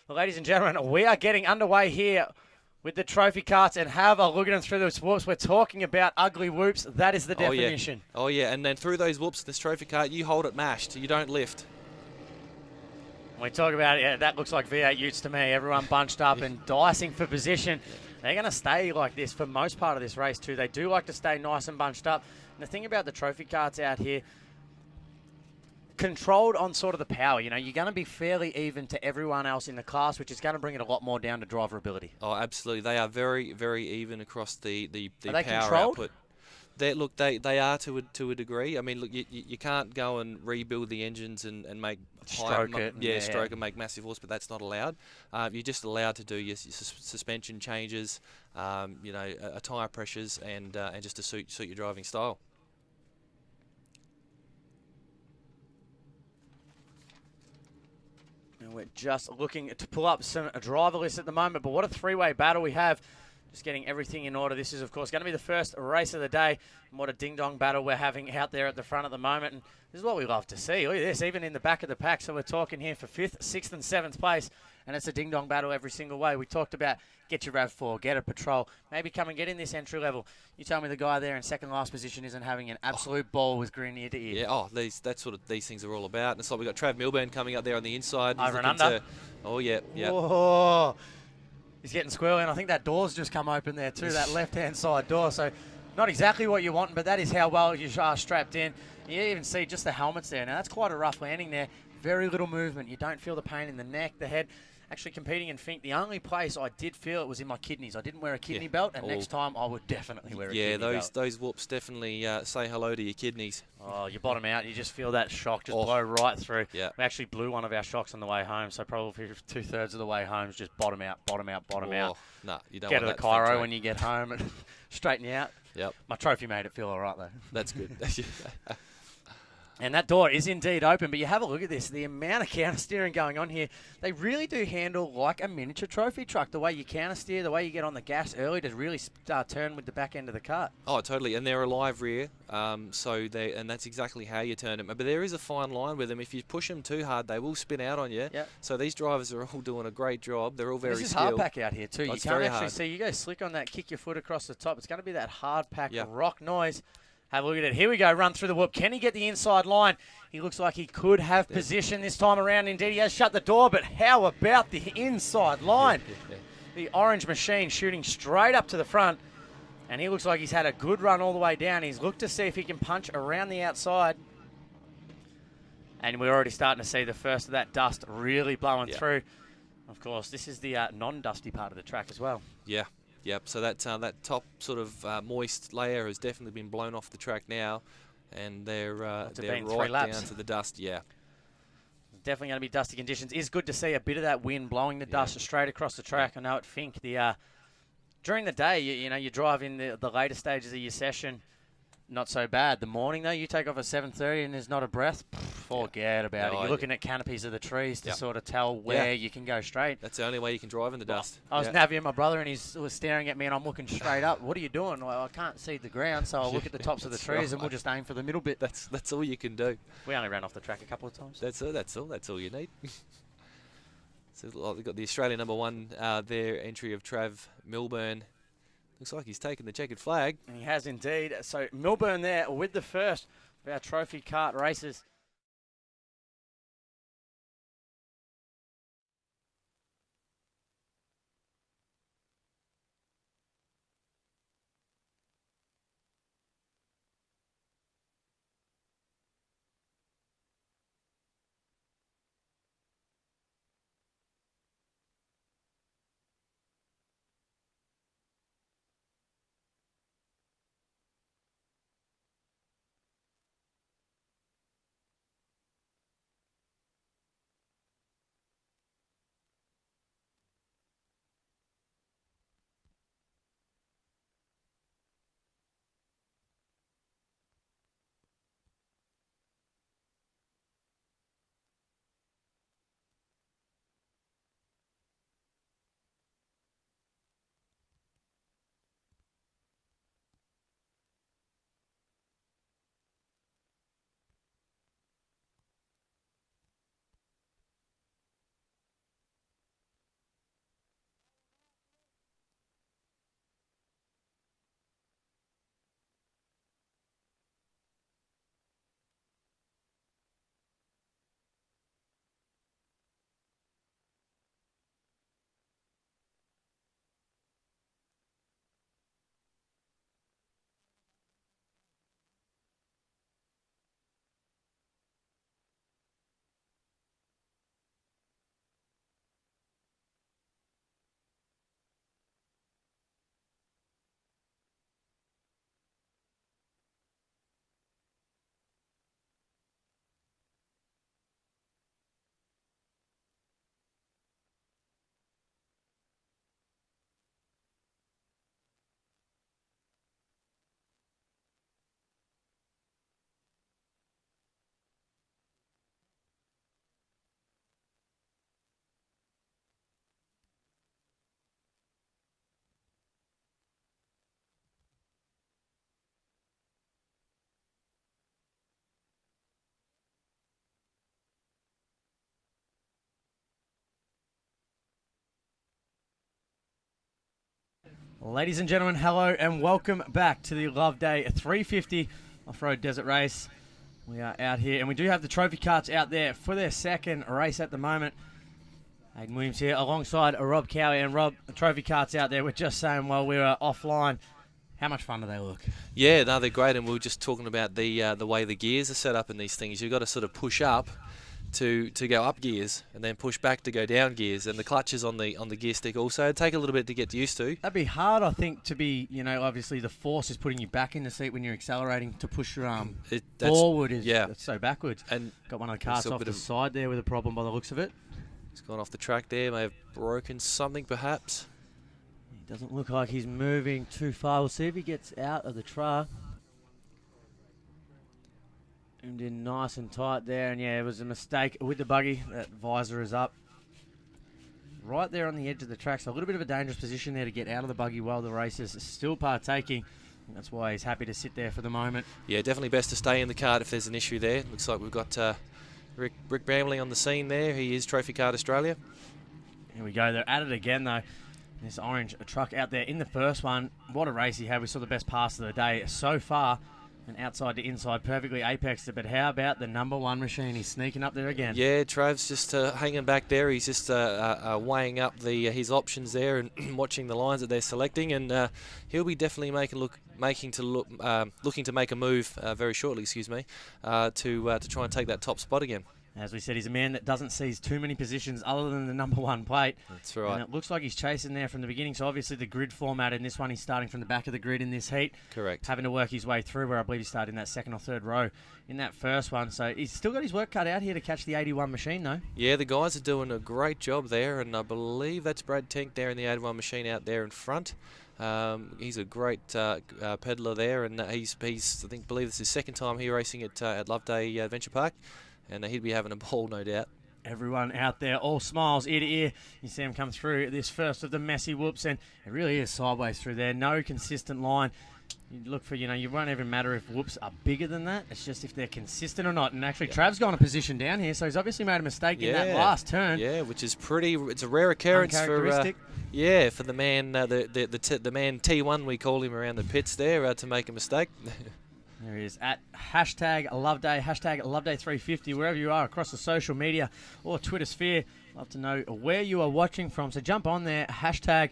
Well, ladies and gentlemen, we are getting underway here with the Trophy Karts, and have a look at them through those whoops. We're talking about ugly whoops. That is the definition. Oh, yeah. And then through those whoops, this Trophy Kart, you hold it mashed. You don't lift. When we talk about it, yeah, that looks like V8 utes to me. Everyone bunched up and dicing for position. They're going to stay like this for most part of this race too. They do like to stay nice and bunched up. And the thing about the Trophy Karts out here, controlled on sort of the power. You know, you're going to be fairly even to everyone else in the class, which is going to bring it a lot more down to driver ability. Oh, absolutely. They are very, very even across the Are they power controlled? output. They are to a degree. I mean, look, you can't go and rebuild the engines and make stroke stroke and make massive horse, but that's not allowed. You're just allowed to do your suspension changes, you know, tyre pressures, and just to suit your driving style. And we're just looking to pull up some driver lists at the moment, but what a three-way battle we have. Just getting everything in order. This is, of course, going to be the first race of the day. And what a ding-dong battle we're having out there at the front at the moment. And this is what we love to see. Look at this, even in the back of the pack. So we're talking here for 5th, 6th, and 7th place. And it's a ding-dong battle every single way. We talked about get your RAV4, get a Patrol, maybe come and get in this entry level. You tell me the guy there in second last position isn't having an absolute ball with green ear to ear. Yeah, that's what these things are all about. And it's like we've got Trav Milburn coming up there on the inside. Over and under. Oh, yeah. Whoa. He's getting squirrely, and I think that door's just come open there too, that left-hand side door. So not exactly what you want, but that is how well you are strapped in. You even see just the helmets there. Now, that's quite a rough landing there. Very little movement. You don't feel the pain in the neck, the head. Actually competing in Fink, the only place I did feel it was in my kidneys. I didn't wear a kidney belt, and next time I would definitely wear a kidney belt. Yeah, those whoops definitely say hello to your kidneys. Oh, you bottom out. You just feel that shock just blow right through. Yeah. We actually blew one of our shocks on the way home, so probably 2/3 of the way home is just bottom out. No, you don't get want to the Cairo when you get home and straighten you out. Yep. My trophy made it feel all right, though. That's good. And that door is indeed open, but you have a look at this. The amount of counter steering going on here, they really do handle like a miniature trophy truck. The way you counter steer, the way you get on the gas early to really turn with the back end of the cart. Oh, totally. And they're a live rear, and that's exactly how you turn them. But there is a fine line with them. If you push them too hard, they will spin out on you. Yep. So these drivers are all doing a great job. They're all very skilled. This is hard pack out here too. Oh, you can't actually see. You go slick on that, kick your foot across the top. It's going to be that hard pack rock noise. Have a look at it. Here we go. Run through the whoop. Can he get the inside line? He looks like he could have position this time around. Indeed, he has shut the door, but how about the inside line? The orange machine shooting straight up to the front, and he looks like he's had a good run all the way down. He's looked to see if he can punch around the outside, and we're already starting to see the first of that dust really blowing through. Of course, this is the non-dusty part of the track as well. Yeah. Yep, so that top sort of moist layer has definitely been blown off the track now, and they're right down to the dust. Yeah, definitely going to be dusty conditions. It's good to see a bit of that wind blowing the dust straight across the track. I know at Fink, during the day, you know, you drive in the later stages of your session, not so bad. The morning though, you take off at 7:30 and there's not a breath. Forget about it. You're looking at canopies of the trees to sort of tell where you can go straight. That's the only way you can drive in the dust. I was navigating my brother, and he was staring at me, and I'm looking straight up. What are you doing? Well, I can't see the ground, so I'll look at the tops of the trees, and we'll just aim for the middle bit. That's all you can do. We only ran off the track a couple of times. That's all you need. So they've got the Australian #1 there, entry of Trav Milburn. Looks like he's taken the checkered flag. And he has indeed. So Milburn there with the first of our Trophy Kart races. Ladies and gentlemen, hello and welcome back to the Loveday 350 Off-Road Desert Race. We are out here and we do have the Trophy Karts out there for their second race at the moment. Hayden Williams here alongside Rob Cowie. And Rob, the Trophy Karts out there, we're just saying while we were offline, how much fun do they look? Yeah, no, they're great, and we were just talking about the way the gears are set up in these things. You've got to sort of push up to go up gears and then push back to go down gears, and the clutches on the gear stick also it'd take a little bit to get used to. That'd be hard, I think, to be, obviously the force is putting you back in the seat when you're accelerating to push your arm forward. It's so backwards. And got one of the karts off the side there with a problem by the looks of it. He's gone off the track there, may have broken something perhaps. He doesn't look like he's moving too far. We'll see if he gets out of the truck. And in nice and tight there, and yeah, it was a mistake with the buggy. That visor is up. Right there on the edge of the track, so a little bit of a dangerous position there to get out of the buggy while the race is still partaking. And that's why he's happy to sit there for the moment. Yeah, definitely best to stay in the kart if there's an issue there. Looks like we've got Rick Bramley on the scene there. He is Trophy Kart Australia. Here we go, they're at it again though. This orange truck out there in the first one. What a race he had. We saw the best pass of the day so far. And outside to inside, perfectly apexed it. But how about the number one machine? He's sneaking up there again. Yeah, Trav's just hanging back there. He's just weighing up his options there and watching the lines that they're selecting. And he'll be definitely looking to make a move very shortly. Excuse me, to try and take that top spot again. As we said, he's a man that doesn't seize too many positions other than the number one plate. That's right. And it looks like he's chasing there from the beginning. So obviously the grid format in this one, he's starting from the back of the grid in this heat. Correct. Having to work his way through, where I believe he started in that second or third row in that first one. So he's still got his work cut out here to catch the 81 machine though. Yeah, the guys are doing a great job there, and I believe that's Brad Tink there in the 81 machine out there in front. He's a great peddler there, and I believe this is his second time here racing at Loveday Adventure Park. And he'd be having a ball, no doubt. Everyone out there, all smiles, ear to ear. You see him come through this first of the messy whoops, and it really is sideways through there. No consistent line. You look for, you won't even matter if whoops are bigger than that. It's just if they're consistent or not. And actually, Trav's gone a position down here, so he's obviously made a mistake in that last turn. Yeah, which is it's a rare occurrence for the man, the man T1 we call him around the pits there to make a mistake. There he is at hashtag Loveday, hashtag Loveday350, wherever you are across the social media or Twitter sphere. Love to know where you are watching from. So jump on there, hashtag.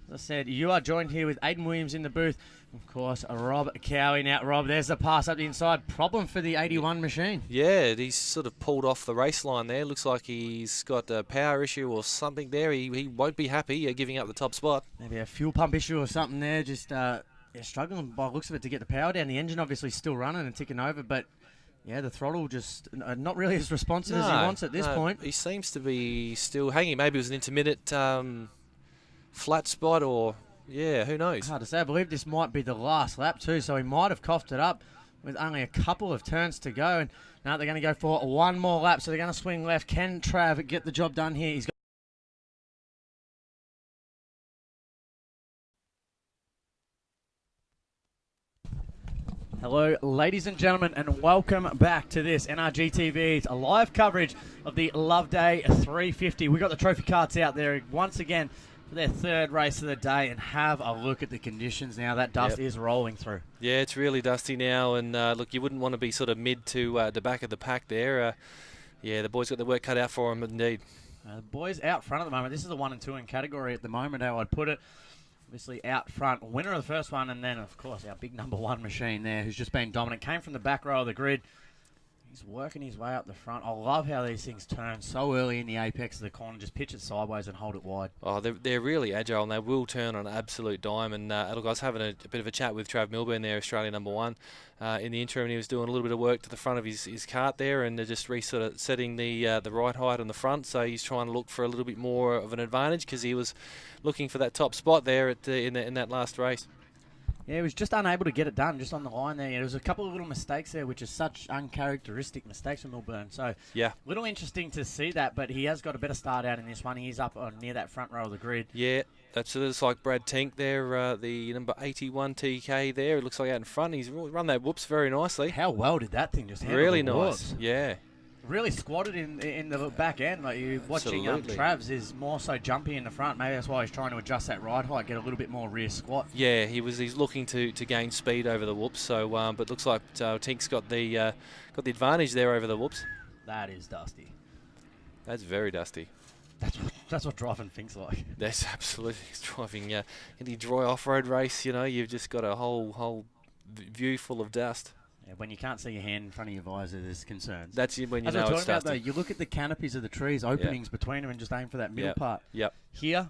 As I said, you are joined here with Hayden Williams in the booth. Of course, Rob Cowie. Now, Rob, there's the pass up the inside. Problem for the 81 machine. Yeah, he's sort of pulled off the race line there. Looks like he's got a power issue or something there. He won't be happy giving up the top spot. Maybe a fuel pump issue or something there. Just... struggling by the looks of it to get the power down. The engine obviously still running and ticking over, but yeah, the throttle just not really as responsive as he wants at this point. He seems to be still hanging. Maybe it was an intermittent flat spot, or who knows? Hard to say. I believe this might be the last lap too, so he might have coughed it up with only a couple of turns to go. And now they're going to go for one more lap, so they're going to swing left. Can Trav get the job done here? He's got Hello, ladies and gentlemen, and welcome back to this NRG TV's live coverage of the Loveday 350. We've got the Trophy Karts out there once again for their third race of the day, and have a look at the conditions now. That dust is rolling through. Yeah, it's really dusty now, and look, you wouldn't want to be sort of mid to the back of the pack there. The boys got the work cut out for them, indeed. The boys out front at the moment. This is the 1 and 2 in category at the moment, how I'd put it. Obviously out front, winner of the first one, and then, of course, our big number one machine there, who's just been dominant. Came from the back row of the grid. He's working his way up the front. I love how these things turn so early in the apex of the corner. Just pitch it sideways and hold it wide. Oh, they're really agile, and they will turn on an absolute dime. And look, I was having a bit of a chat with Trav Milburn there, Australia number one, in the interim, and he was doing a little bit of work to the front of his kart there, and they're just setting the right height on the front. So he's trying to look for a little bit more of an advantage, because he was looking for that top spot there in that last race. Yeah, he was just unable to get it done just on the line there. There was a couple of little mistakes there, which is such uncharacteristic mistakes from Milburn. So, yeah, little interesting to see that, but he has got a better start out in this one. He's up near that front row of the grid. Yeah, that's it's like Brad Tink there, the number 81 TK there. It looks like out in front. He's run that whoops very nicely. How well did that thing just handle really the nice, whoops? yeah. really squatted in the back end. Like you watching Travs is more so jumpy in the front. Maybe that's why he's trying to adjust that ride height, get a little bit more rear squat. Yeah, he's looking to gain speed over the whoops. So, but looks like Tink's got the advantage there over the whoops. That is dusty. That's very dusty. That's what driving things like. That's absolutely driving. Any dry off-road race, you know, you've just got a whole view full of dust. Yeah, when you can't see your hand in front of your visor, there's concerns. That's when you know it's dusty. About, though, you look at the canopies of the trees, openings between them, and just aim for that middle part. Yep. Here,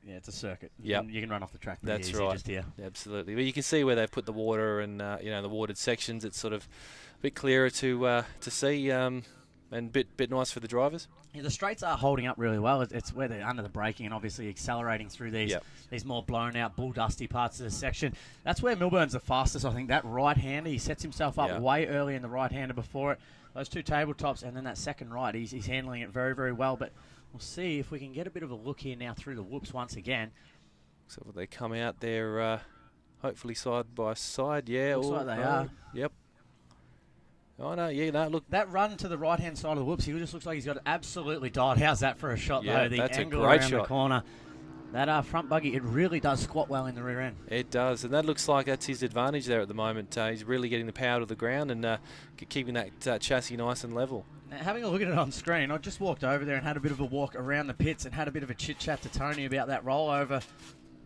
yeah, it's a circuit. Yep. You can run off the track. That's easy, right. Just here. Absolutely. But you can see where they've put the water and the watered sections. It's sort of a bit clearer to see and bit nice for the drivers. Yeah, the straights are holding up really well. It's where they're under the braking and obviously accelerating through these more blown out, bull dusty parts of the section. That's where Milburn's the fastest, I think. That right-hander, he sets himself up way early in the right-hander before it. Those two tabletops and then that second right, he's handling it very, very well. But we'll see if we can get a bit of a look here now through the whoops once again. So they come out there hopefully side by side. Yeah, looks like they are. Yep. Oh, no, look. That run to the right-hand side of the whoops, he just looks like he's got it absolutely dialed. How's that for a shot, though? The that's angle a great around shot. The corner. That front buggy, it really does squat well in the rear end. It does, and that looks like that's his advantage there at the moment. He's really getting the power to the ground and keeping that chassis nice and level. Now, having a look at it on screen, I just walked over there and had a bit of a walk around the pits and had a bit of a chit-chat to Tony about that rollover.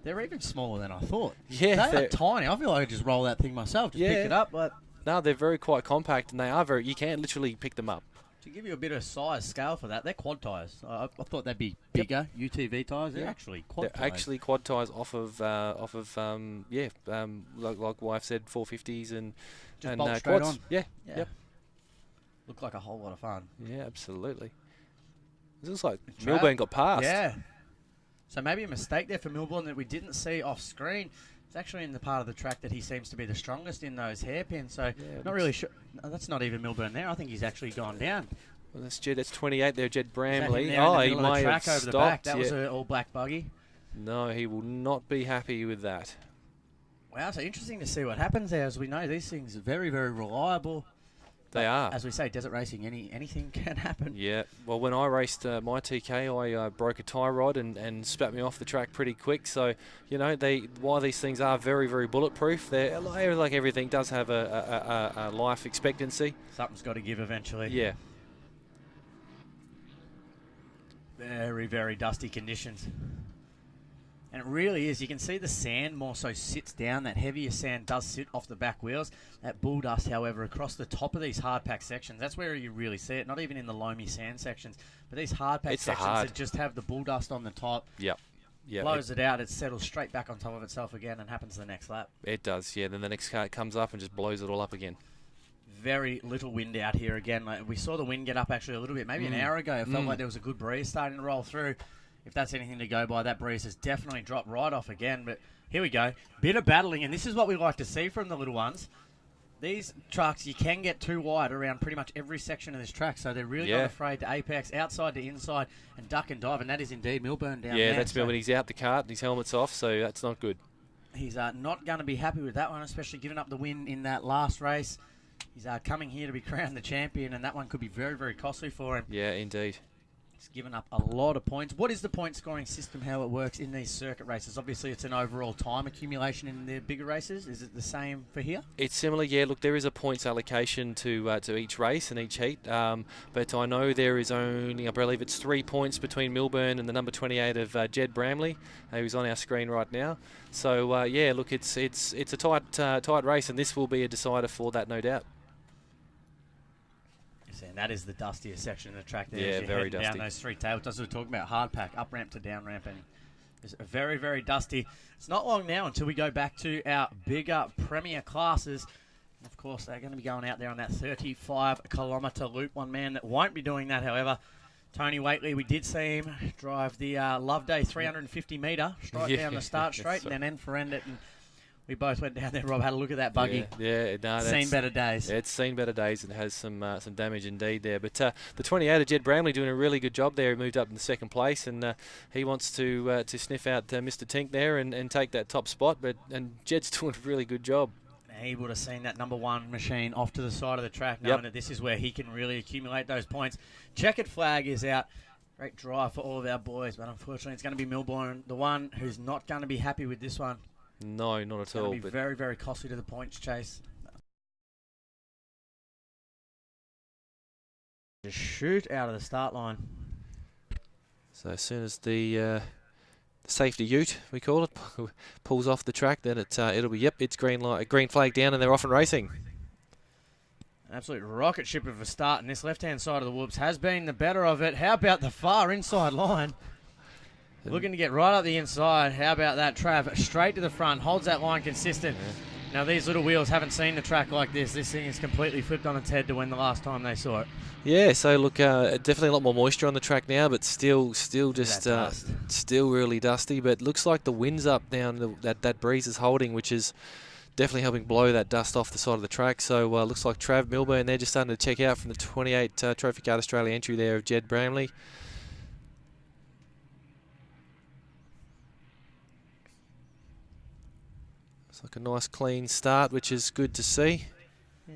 They're even smaller than I thought. Yeah. They're tiny. I feel like I could just roll that thing myself, just pick it up, but... No, they're very quite compact, and they are you can literally pick them up. To give you a bit of size scale for that, they're quad tyres. I thought they'd be bigger UTV tyres. They're actually quad tyres. They're actually quad tyres off of like wife said, 450s and bolt straight quads. On. Yeah. Yep. Look like a whole lot of fun. Yeah, absolutely. It looks like Milburn got past. Yeah. So maybe a mistake there for Milburn that we didn't see off screen. It's actually in the part of the track that he seems to be the strongest in those hairpins, so not really sure. No, that's not even Milburn there. I think he's actually gone down. Well, that's 28 there, Jed Bramley. He might have have over the back. That was an all-black buggy. No, he will not be happy with that. Wow, so interesting to see what happens there. As we know, these things are very, very reliable. They are. As we say, desert racing, anything can happen. Yeah. Well, when I raced my TK, I broke a tie rod and spat me off the track pretty quick. So, you know, while these things are very, very bulletproof, they're like everything does have a life expectancy. Something's got to give eventually. Yeah. Very, very dusty conditions. And it really is. You can see the sand more so sits down. That heavier sand does sit off the back wheels. That bull dust, however, across the top of these hard pack sections, that's where you really see it. Not even in the loamy sand sections. But these hard pack sections that just have the bull dust on the top. Yep. Yeah, blows it out, it settles straight back on top of itself again and happens the next lap. It does, yeah. Then the next car comes up and just blows it all up again. Very little wind out here again. Like, we saw the wind get up actually a little bit. Maybe an hour ago, it felt like there was a good breeze starting to roll through. If that's anything to go by, that breeze has definitely dropped right off again. But here we go. Bit of battling, and this is what we like to see from the little ones. These trucks, you can get too wide around pretty much every section of this track, so they're really not afraid to apex outside to inside and duck and dive, and that is indeed Milburn down there. Yeah, that's Milburn. He's out the cart and his helmet's off, so that's not good. He's not going to be happy with that one, especially giving up the win in that last race. He's coming here to be crowned the champion, and that one could be very, very costly for him. Yeah, indeed. He's given up a lot of points. What is the point scoring system, how it works in these circuit races? Obviously, it's an overall time accumulation in the bigger races. Is it the same for here? It's similar, yeah. Look, there is a points allocation to each race and each heat, but I know there is only, I believe it's 3 points between Milburn and the number 28 of Jed Bramley, who's on our screen right now. So, yeah, look, it's a tight race, and this will be a decider for that, no doubt. And that is the dustiest section of the track there. Yeah, very dusty. Down those three tables. That's what we're talking about. Hard pack, up ramp to down ramp. And it's very, very dusty. It's not long now until we go back to our bigger premier classes. And of course, they're going to be going out there on that 35-kilometre loop. One man that won't be doing that, however, Tony Waitley, we did see him drive the Loveday 350-metre straight down the start straight and then end for end it. And we both went down there, Rob, had a look at that buggy. Yeah, no, that's seen better days. Yeah, it's seen better days and has some damage indeed there. But the 28 of Jed Bramley doing a really good job there. He moved up in the second place, and he wants to sniff out Mr. Tink there and take that top spot. And Jed's doing a really good job. He would have seen that number 1 machine off to the side of the track, knowing that this is where he can really accumulate those points. Checkered flag is out. Great drive for all of our boys, but unfortunately it's going to be Milburn, the one who's not going to be happy with this one. No, not at all. It's going to be very, very costly to the points chase. Just shoot out of the start line. So as soon as the safety ute, we call it, pulls off the track, then it'll be, it's green light, green flag down, and they're off and racing. An absolute rocket ship of a start, and this left-hand side of the whoops has been the better of it. How about the far inside line? Looking to get right up the inside. How about that, Trav? Straight to the front, holds that line consistent. Yeah. Now, these little wheels haven't seen the track like this. This thing is completely flipped on its head to when the last time they saw it. Yeah, so look, definitely a lot more moisture on the track now, but still just still really dusty. But looks like the wind's up down, that breeze is holding, which is definitely helping blow that dust off the side of the track. So looks like Trav Milburn, they're just starting to check out from the 28 Trophy Kart Australia entry there of Jed Bramley. It's like a nice clean start, which is good to see.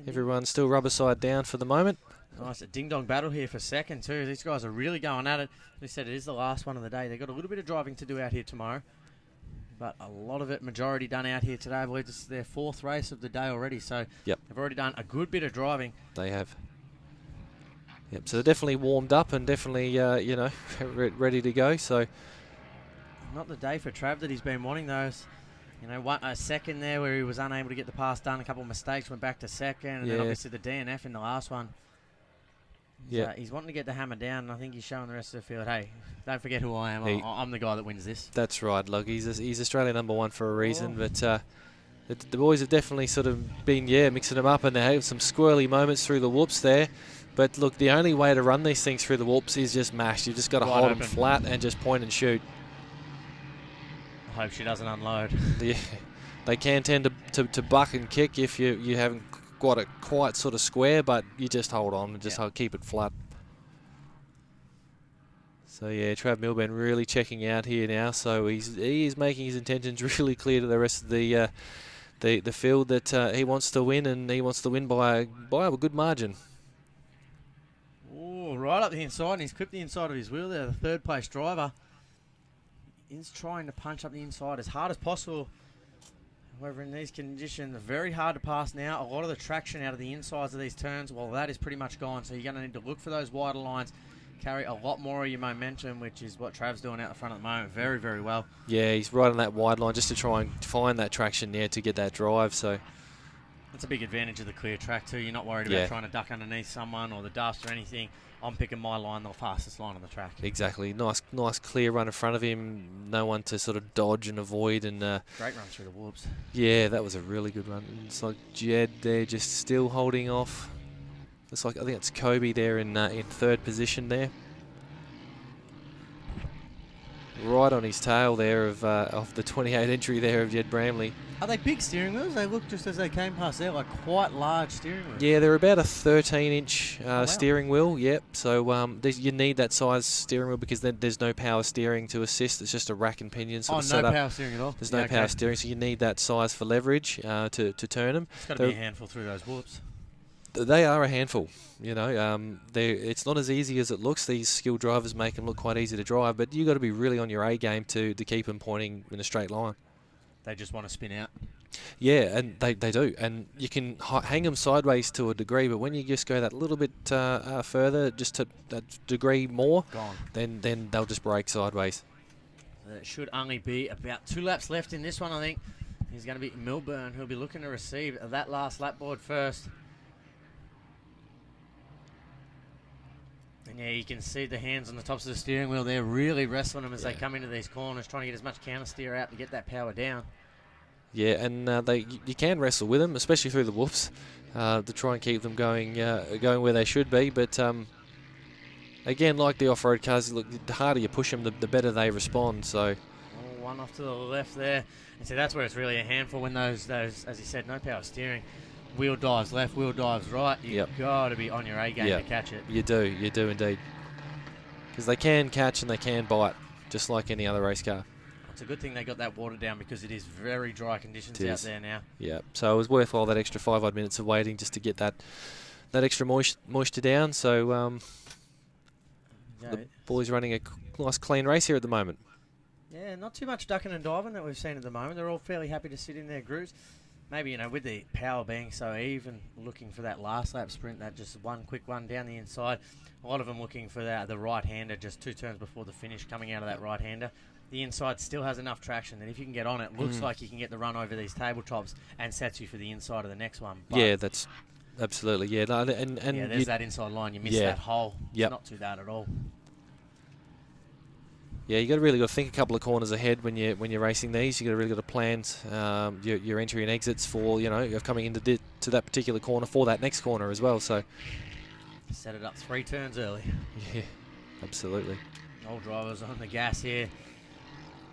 Everyone's still rubber side down for the moment. Nice, a ding-dong battle here for second too. These guys are really going at it. They said it is the last one of the day. They've got a little bit of driving to do out here tomorrow, but a lot of it, majority done out here today. I believe this is their 4th race of the day already, so they've already done a good bit of driving. They have. Yep, so they're definitely warmed up and definitely, you know, ready to go. So, not the day for Trav that he's been wanting those. You know, a second there where he was unable to get the pass done, a couple of mistakes, went back to second, and then obviously the DNF in the last one. He's wanting to get the hammer down, and I think he's showing the rest of the field, hey, don't forget who I am. I'm the guy that wins this. That's right, look, he's Australian #1 for a reason, but the boys have definitely sort of been, mixing them up, and they have some squirrely moments through the whoops there. But look, the only way to run these things through the whoops is just mash. You've just got to hold them flat and just point and shoot. I hope she doesn't unload. Yeah, they can tend to buck and kick if you haven't got it quite sort of square, but you just hold on and just keep it flat. So yeah, Trav Milburn really checking out here now. So he is making his intentions really clear to the rest of the field that he wants to win, and he wants to win by a good margin. Oh, right up the inside, and he's clipped the inside of his wheel there. The 3rd place driver is trying to punch up the inside as hard as possible. However, in these conditions, very hard to pass now. A lot of the traction out of the insides of these turns, well, that is pretty much gone. So you're going to need to look for those wider lines, carry a lot more of your momentum, which is what Trav's doing out the front at the moment. Very, very well. Yeah, he's right on that wide line just to try and find that traction there to get that drive. So that's a big advantage of the clear track too. You're not worried about trying to duck underneath someone or the dust or anything. I'm picking my line, the fastest line on the track. Exactly. Nice clear run in front of him. No one to sort of dodge and avoid. And great run through the whoops. Yeah, that was a really good run. It's like Jed there just still holding off. Looks like, I think it's Kobe there in 3rd position there. Right on his tail there of the 28 entry there of Jed Bramley. Are they big steering wheels? They look, just as they came past there, like quite large steering wheels. Yeah, they're about a 13-inch steering wheel. Yep. So you need that size steering wheel because then there's no power steering to assist. It's just a rack and pinion sort of setup. No power steering at all. There's no power steering, so you need that size for leverage to turn them. It's got to be a handful through those whoops. They are a handful, you know. It's not as easy as it looks. These skilled drivers make them look quite easy to drive, but you've got to be really on your A game to keep them pointing in a straight line. They just want to spin out. Yeah, and they do. And you can hang them sideways to a degree, but when you just go that little bit further, just to that degree more, then they'll just break sideways. There should only be about 2 laps left in this one, I think. He's going to be Milburn, who'll be looking to receive that last lap board first. And yeah, you can see the hands on the tops of the steering wheel. They're really wrestling them as they come into these corners, trying to get as much counter steer out to get that power down. Yeah, and you can wrestle with them, especially through the whoops, to try and keep them going where they should be. But again, like the off-road cars, look, the harder you push them, the better they respond. So one off to the left there, and so that's where it's really a handful when those as you said, no power steering. Wheel dives left, wheel dives right. You've got to be on your A game to catch it. You do indeed. Because they can catch and they can bite, just like any other race car. It's a good thing they got that water down because it is very dry conditions out there now. Yeah, so it was worthwhile that extra 5 odd minutes of waiting just to get that extra moisture down. So the boys running a nice clean race here at the moment. Yeah, not too much ducking and diving that we've seen at the moment. They're all fairly happy to sit in their grooves. Maybe, with the power being so even, looking for that last lap sprint, that just one quick one down the inside. A lot of them looking for the right-hander just 2 turns before the finish, coming out of that right-hander. The inside still has enough traction that if you can get on it, looks like you can get the run over these tabletops and sets you for the inside of the next one. But yeah, that's absolutely, yeah. No, and there's that inside line. You miss that hole. It's not too bad at all. Yeah, you really got to think a couple of corners ahead when you're racing these. You really got to plan your entry and exits for you're coming into to that particular corner for that next corner as well. So set it up 3 turns early. Yeah, absolutely. All drivers on the gas here.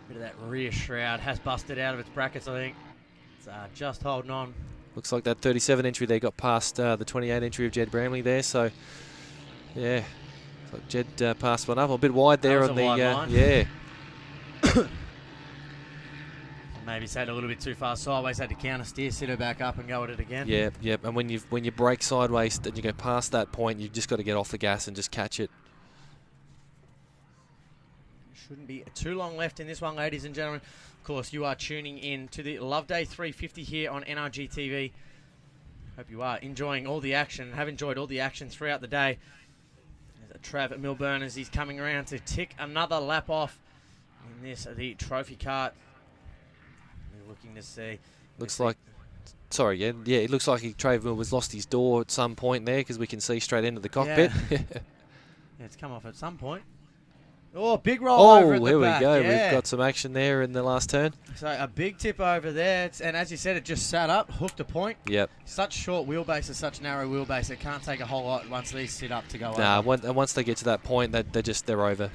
Bit of that rear shroud has busted out of its brackets, I think. It's just holding on. Looks like that 37 entry there got past the 28 entry of Jed Bramley there. So yeah. So Jed passed one up a bit wide there on the line. yeah. Maybe sat a little bit too far sideways, had to counter steer, sit her back up and go at it again. Yeah, yeah. And when you brake sideways and you go past that point, you've just got to get off the gas and just catch it. Shouldn't be too long left in this one, ladies and gentlemen. Of course, you are tuning in to the Loveday 350 here on NRG TV. Hope you are enjoying all the action, have enjoyed all the action throughout the day. Trav Milburn as he's coming around to tick another lap off in the Trophy Kart. We're looking to see. Looks like, sorry, yeah, it looks like Trav Milburn's lost his door at some point there because we can see straight into the cockpit. Yeah, it's come off at some point. Oh, big roll over at the here back. We go. Yeah. We've got some action there in the last turn. So a big tip over there, and as you said, it just sat up, hooked a point. Yep. Such short wheelbase, such narrow wheelbase, it can't take a whole lot once these sit up to go nah, over. Once they get to that point, they're over.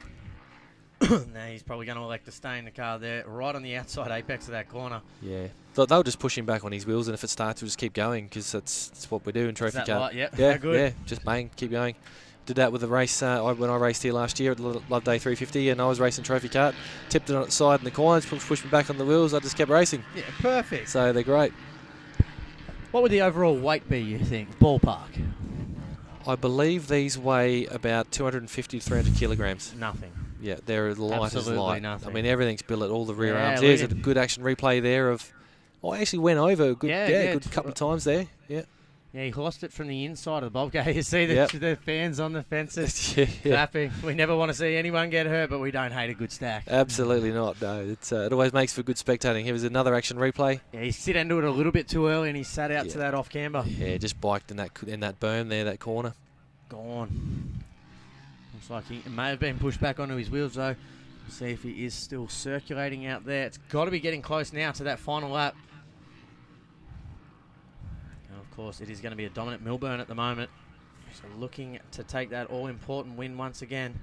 Now he's probably going to elect to stay in the car there, right on the outside apex of that corner. Yeah. They'll just push him back on his wheels, and if it starts, we'll just keep going because that's what we do in Trophy Kart. Yep. Yeah, good. Yeah, just bang, keep going. Did that with the race when I raced here last year at the Loveday 350, and I was racing Trophy Kart. Tipped it on its side in the corners, pushed me back on the wheels. I just kept racing. Yeah, perfect. So they're great. What would the overall weight be, you think, ballpark? I believe these weigh about 250 to 300 kilograms. Nothing. Yeah, they're light Absolutely as light. nothing. I mean, everything's billet, all the rear Yeah, arms. There's a good action replay there of. I actually went over a good couple of times there. Yeah. Yeah, he lost it from the inside of the bobcat. You see the fans on the fences clapping. We never want to see anyone get hurt, but we don't hate a good stack. Absolutely not. No, it always makes for good spectating. Here was another action replay. Yeah, he sit into it a little bit too early, and he sat out to that off camber. Yeah, just biked in that berm there, that corner. Gone. Looks like he may have been pushed back onto his wheels though. We'll see if he is still circulating out there. It's got to be getting close now to that final lap. Of course, it is going to be a dominant Milburn at the moment. So looking to take that all-important win once again.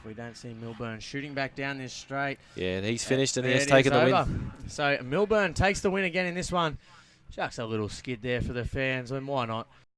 If we don't see Milburn shooting back down this straight. Yeah, and he's finished and he has taken the win. So Milburn takes the win again in this one. Chucks a little skid there for the fans, and why not?